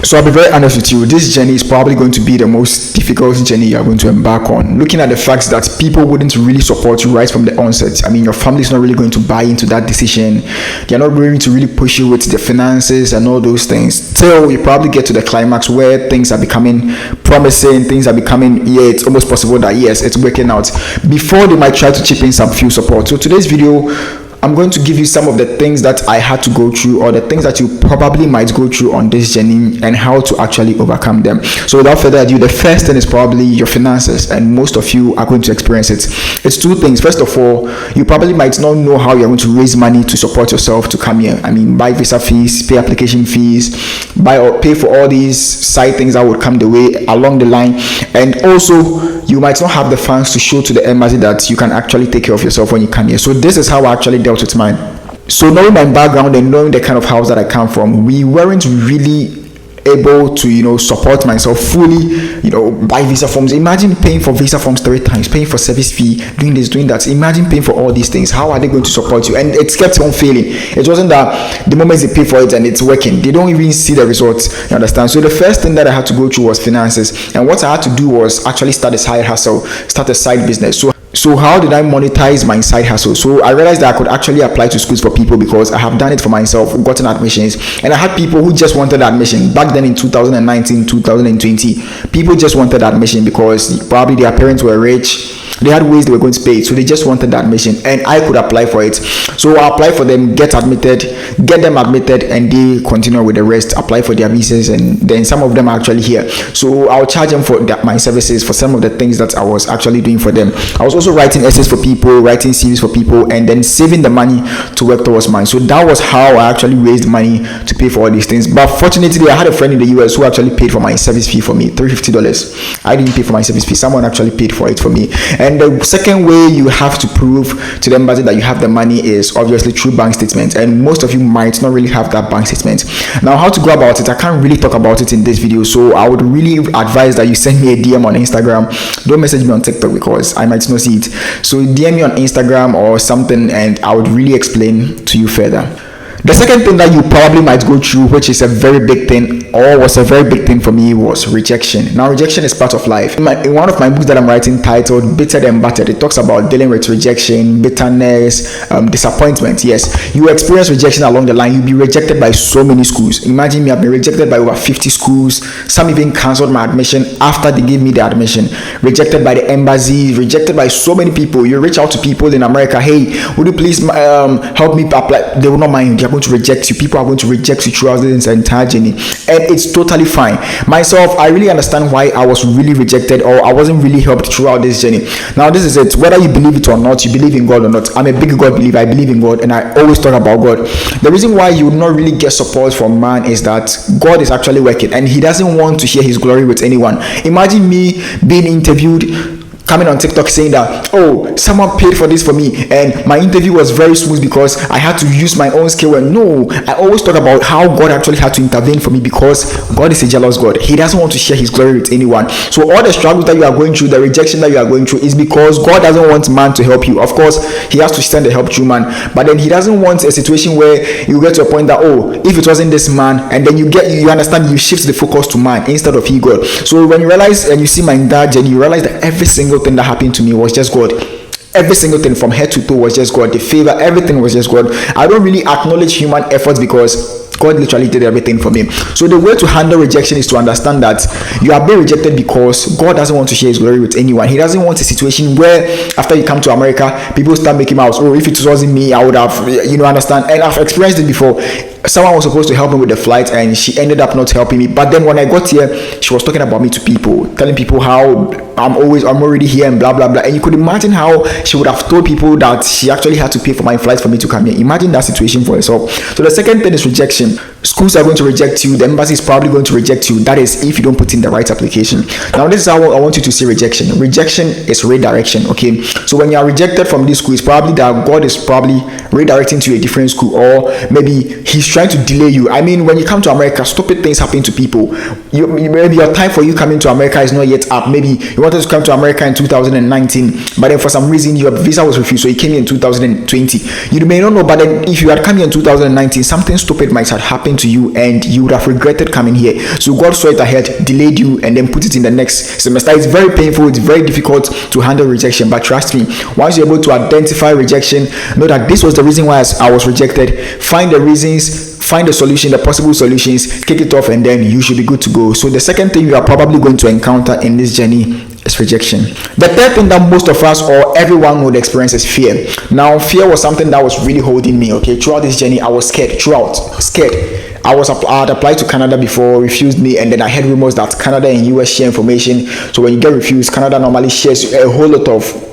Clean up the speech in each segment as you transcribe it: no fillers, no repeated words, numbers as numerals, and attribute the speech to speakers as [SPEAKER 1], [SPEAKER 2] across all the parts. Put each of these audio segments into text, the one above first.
[SPEAKER 1] So I'll be very honest with you, this journey is probably going to be the most difficult journey you're going to embark on. Looking at the facts that people wouldn't really support you right from the onset. I mean, your family's not really going to buy into that decision. They're not going to really push you with the finances and all those things. Till you probably get to the climax where things are becoming promising, things are becoming, it's almost possible that yes, it's working out. Before they might try to chip in some few support. So today's video, I'm going to give you some of the things that I had to go through, or the things that you probably might go through on this journey, and how to actually overcome them. So without further ado, the first thing is probably your finances, and most of you are going to experience it. It's two things. First of all, you probably might not know how you're going to raise money to support yourself to come here. I mean, buy visa fees, pay application fees, buy or pay for all these side things that would come the way along the line. And also, you might not have the funds to show to the embassy that you can actually take care of yourself when you come here. So this is how I actually dealt with mine. So knowing my background and knowing the kind of house that I come from, we weren't really able to support myself fully, buy visa forms. Imagine paying for visa forms 3 times, paying for service fee, doing this, doing that. Imagine paying for all these things. How are they going to support you? And it kept on failing. It wasn't that the moment they pay for it and it's working, they don't even see the results. You understand? So the first thing that I had to go through was finances, and what I had to do was actually start a side hustle, start a side business. So how did I monetize my side hustle? So I realized that I could actually apply to schools for people, because I have done it for myself, gotten admissions, and I had people who just wanted admission. Back then in 2019, 2020, people just wanted admission because probably their parents were rich. They had ways they were going to pay it, so they just wanted the admission, and I could apply for it. So I apply for them, get them admitted, and they continue with the rest, apply for their visas, and then some of them are actually here. So I'll charge them for my services, for some of the things that I was actually doing for them. I was also writing essays for people, writing CVs for people, and then saving the money to work towards mine. So that was how I actually raised money to pay for all these things. But fortunately, I had a friend in the US who actually paid for my service fee for me, $350. I didn't pay for my service fee. Someone actually paid for it for me. And the second way you have to prove to the embassy that you have the money is obviously through bank statements, and most of you might not really have that bank statement. Now, how to go about it, I can't really talk about it in this video, so I would really advise that you send me a DM on Instagram. Don't message me on TikTok because I might not see it. So DM me on Instagram or something, and I would really explain to you further. The second thing that you probably might go through, which is a very big thing, or was a very big thing for me, was rejection. Now, rejection is part of life. In one of my books that I'm writing titled Bitter and Battered, it talks about dealing with rejection, bitterness, disappointment. Yes, you experience rejection along the line. You'll be rejected by so many schools. Imagine me, I've been rejected by over 50 schools. Some even cancelled my admission after they gave me the admission. Rejected by the embassy, rejected by so many people. You reach out to people in America, hey, would you please help me apply? They will not mind you. Going to reject you. People are going to reject you throughout this entire journey, and it's totally fine. Myself, I really understand why I was really rejected, or I wasn't really helped throughout this journey. Now, this is it. Whether you believe it or not, you believe in God or not. I'm a big God believer. I believe in God, and I always talk about God. The reason why you will not really get support from man is that God is actually working, and He doesn't want to share His glory with anyone. Imagine me being interviewed, coming on TikTok saying that, oh, someone paid for this for me, and my interview was very smooth because I had to use my own skill. And no, I always talk about how God actually had to intervene for me, because God is a jealous God. He doesn't want to share His glory with anyone. So all the struggles that you are going through, the rejection that you are going through, is because God doesn't want man to help you. Of course, He has to send the help through man, but then He doesn't want a situation where you get to a point that, oh, if it wasn't this man, and then you understand, you shift the focus to man instead of He, God. So when you realize and you see my entire journey, you realize that every single thing that happened to me was just God. Every single thing from head to toe was just God. The favor, everything was just God. I don't really acknowledge human efforts because God literally did everything for me. So the way to handle rejection is to understand that you are being rejected because God doesn't want to share His glory with anyone. He doesn't want a situation where after you come to America, people start making out, oh, if it wasn't me, I would have, understand. And I've experienced it before. Someone was supposed to help me with the flight, and she ended up not helping me. But then when I got here, she was talking about me to people, telling people how I'm already here and blah blah blah. And you could imagine how she would have told people that she actually had to pay for my flight for me to come here. Imagine that situation for yourself. So the second thing is rejection. Schools are going to reject you. The embassy is probably going to reject you. That is if you don't put in the right application. Now, this is how I want you to see rejection. Rejection is redirection. Okay, so when you are rejected from this school, it's probably that God is probably redirecting to a different school, or maybe He's trying to delay you. I mean, when you come to America, stupid things happen to people. Maybe your time for you coming to America is not yet up. Maybe you wanted to come to America in 2019, but then for some reason your visa was refused, so you came here in 2020. You may not know, but then if you had come here in 2019, something stupid might have happened according to you, and you would have regretted coming here. So God saw it ahead, delayed you, and then put it in the next semester. It's very painful, it's very difficult to handle rejection, but trust me, once you're able to identify rejection, know that this was the reason why I was rejected, find the reasons, find the solution, the possible solutions, kick it off, and then you should be good to go. So the second thing you are probably going to encounter in this journey is rejection. The third thing that most of us or everyone would experience is fear. Now, fear was something that was really holding me, okay? Throughout this journey, I was scared. I had applied to Canada before, refused me, and then I heard rumors that Canada and US share information. So when you get refused, Canada normally shares a whole lot of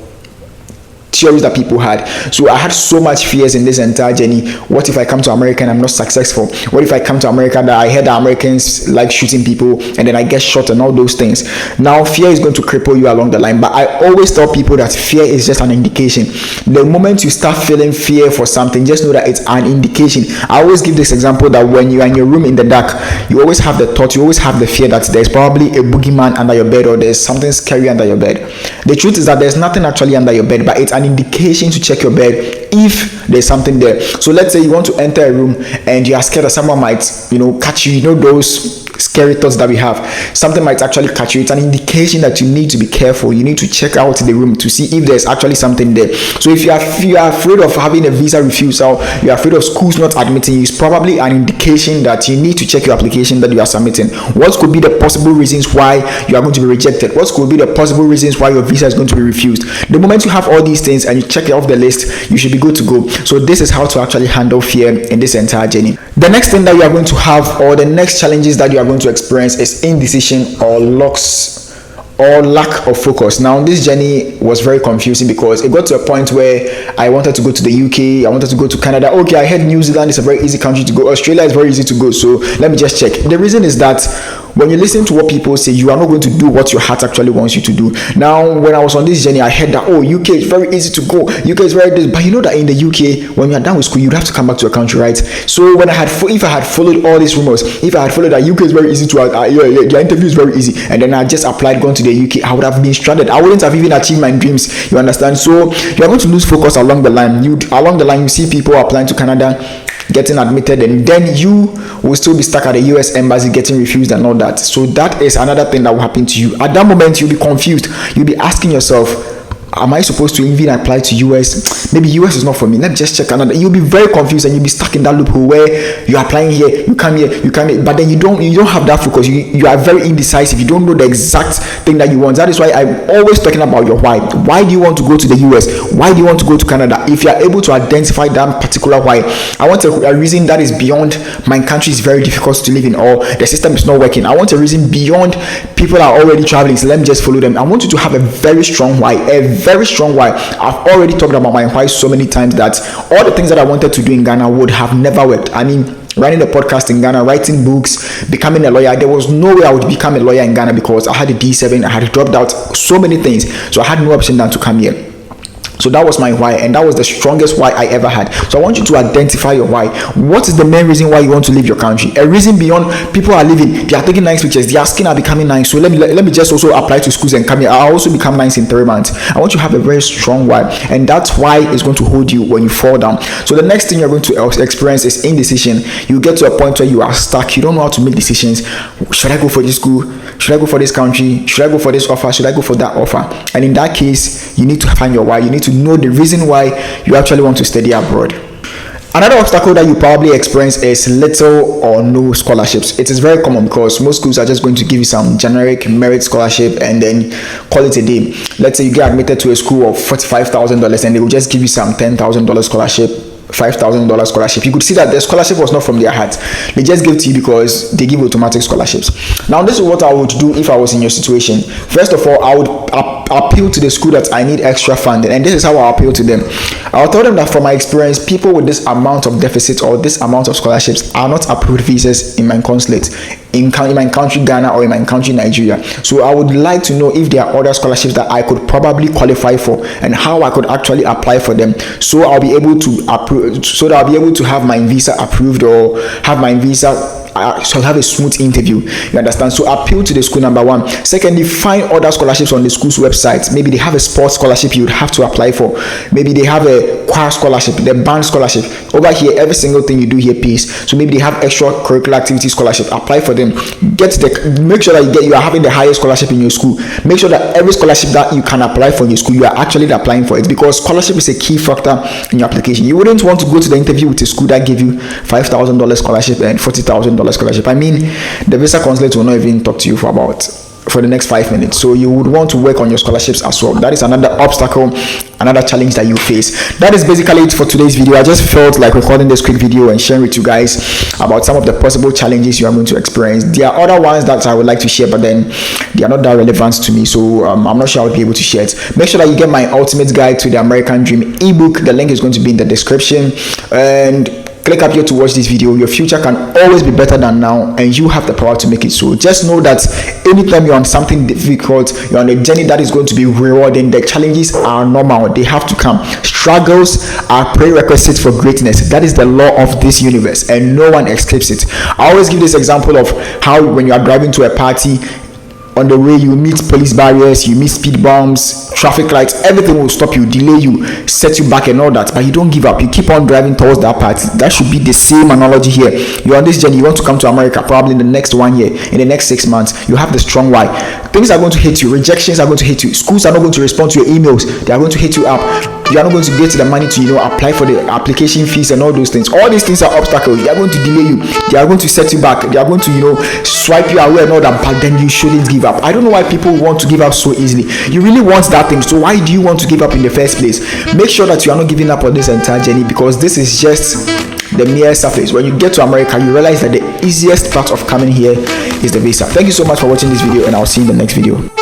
[SPEAKER 1] theories that people had. So I had so much fears in this entire journey. What if I come to America and I'm not successful? What if I come to America that I heard that Americans like shooting people and then I get shot and all those things? Now fear is going to cripple you along the line, but I always tell people that fear is just an indication. The moment you start feeling fear for something, just know that it's an indication. I always give this example that when you are in your room in the dark, you always have the thought, you always have the fear that there's probably a boogeyman under your bed or there's something scary under your bed. The truth is that there's nothing actually under your bed, but it's an indication to check your bed if there's something there. So let's say you want to enter a room and you are scared that someone might catch you, those scary thoughts that we have, something might actually catch you. It's an indication that you need to be careful. You need to check out the room to see if there's actually something there. So if you are afraid of having a visa refusal, you're afraid of schools not admitting you, it's probably an indication that you need to check your application that you are submitting. What could be the possible reasons why you are going to be rejected? What could be the possible reasons why your visa is going to be refused? The moment you have all these things and you check it off the list, you should be good to go. So this is how to actually handle fear in this entire journey. The next thing that you are going to have, or the next challenges that you are going to experience, is indecision or lack of focus. Now this journey was very confusing because it got to a point where I wanted to go to the UK, I wanted to go to Canada. Okay, I heard New Zealand is a very easy country to go, Australia is very easy to go, so let me just check. The reason is that when you listen to what people say, you are not going to do what your heart actually wants you to do. Now when I was on this journey, I heard that UK is very easy to go, UK is very easy, but you know that in the UK, when you are done with school, you'd have to come back to your country, right? So if I had followed all these rumors, if I had followed that UK is very easy to the interview is very easy, and then I just applied going to the UK, I would have been stranded. I wouldn't have even achieved my dreams, you understand? So you are going to lose focus along the line. You see people applying to Canada, getting admitted, and then you will still be stuck at the US embassy getting refused and all that. So that is another thing that will happen to you. At that moment, you'll be confused. You'll be asking yourself, am I supposed to even apply to US? Maybe US is not for me. Let me just check Canada. You'll be very confused and you'll be stuck in that loophole where you're applying here, you come here, but then you don't have that focus. You are very indecisive. You don't know the exact thing that you want. That is why I'm always talking about your why. Why do you want to go to the US? Why do you want to go to Canada? If you are able to identify that particular why, I want a reason that is beyond my country is very difficult to live in, or the system is not working. I want a reason beyond people are already traveling, so let me just follow them. I want you to have a very strong why, very strong why. I've already talked about my why so many times that all the things that I wanted to do in Ghana would have never worked. I mean, running a podcast in Ghana, writing books, becoming a lawyer, there was no way I would become a lawyer in Ghana because I had a D7, I had dropped out so many things, so I had no option than to come here. So that was my why, and that was the strongest why I ever had. So I want you to identify your why. What is the main reason why you want to leave your country? A reason beyond people are living, they are taking nice pictures, their skin are becoming nice. So let me just also apply to schools and come here. I'll also become nice in 3 months. I want you to have a very strong why, and that's why it's going to hold you when you fall down. So the next thing you're going to experience is indecision. You get to a point where you are stuck. You don't know how to make decisions. Should I go for this school? Should I go for this country? Should I go for this offer? Should I go for that offer? And in that case, you need to find your why. You need to know the reason why you actually want to study abroad. Another obstacle that you probably experience is little or no scholarships. It is very common because most schools are just going to give you some generic merit scholarship and then call it a day. Let's say you get admitted to a school of $45,000 and they will just give you some $10,000 scholarship, $5,000 scholarship. You could see that the scholarship was not from their heart. They just give to you because they give automatic scholarships. Now, this is what I would do if I was in your situation. First of all, I would appeal to the school that I need extra funding, and this is how I appeal to them. I'll tell them that from my experience, people with this amount of deficit or this amount of scholarships are not approved visas in my consulate, in my country Ghana or in my country Nigeria. So I would like to know if there are other scholarships that I could probably qualify for and how I could actually apply for them, so I'll be able to have my visa approved or have my visa shall have a smooth interview. You understand? So appeal to the school, number one. Secondly, find other scholarships on the school's website. Maybe they have a sports scholarship you would have to apply for. Maybe they have a choir scholarship, the band scholarship. Over here, every single thing you do here pays. So maybe they have extracurricular activity scholarship. Apply for them. Make sure that you are having the highest scholarship in your school. Make sure that every scholarship that you can apply for in your school, you are actually applying for it, because scholarship is a key factor in your application. You wouldn't want to go to the interview with a school that give you $5,000 scholarship and $40,000 scholarship. I mean, the visa consulate will not even talk to you for the next 5 minutes. So you would want to work on your scholarships as well. That is another obstacle, another challenge that you face. That is basically it for today's video. I just felt like recording this quick video and sharing with you guys about some of the possible challenges you are going to experience. There are other ones that I would like to share, but then they are not that relevant to me, so I'm not sure I'll be able to share it. Make sure that you get my ultimate guide to the American Dream ebook. The link is going to be in the description, and click up here to watch this video. Your future can always be better than now, and you have the power to make it so. Just know that anytime you're on something difficult, you're on a journey that is going to be rewarding. The challenges are normal, they have to come. Struggles are prerequisites for greatness. That is the law of this universe, and no one escapes it. I always give this example of how when you are driving to a party, on the way you meet police barriers, you meet speed bumps, traffic lights, everything will stop you, delay you, set you back and all that, but you don't give up. You keep on driving towards that party. That should be the same analogy here. You're on this journey, you want to come to America probably in the next 1 year, in the next 6 months. You have the strong why. Things are going to hit you, rejections are going to hit you, schools are not going to respond to your emails, they are going to hit you up. You are not going to get the money to apply for the application fees and all those things. All these things are obstacles. They are going to delay you, they are going to set you back, they are going to swipe you away and all that, but then you shouldn't give up. I don't know why people want to give up so easily. You really want that thing, so why do you want to give up in the first place? Make sure that you are not giving up on this entire journey, because this is just the mere surface. When you get to America, you realize that the easiest part of coming here is the visa. Thank you so much for watching this video, and I'll see you in the next video.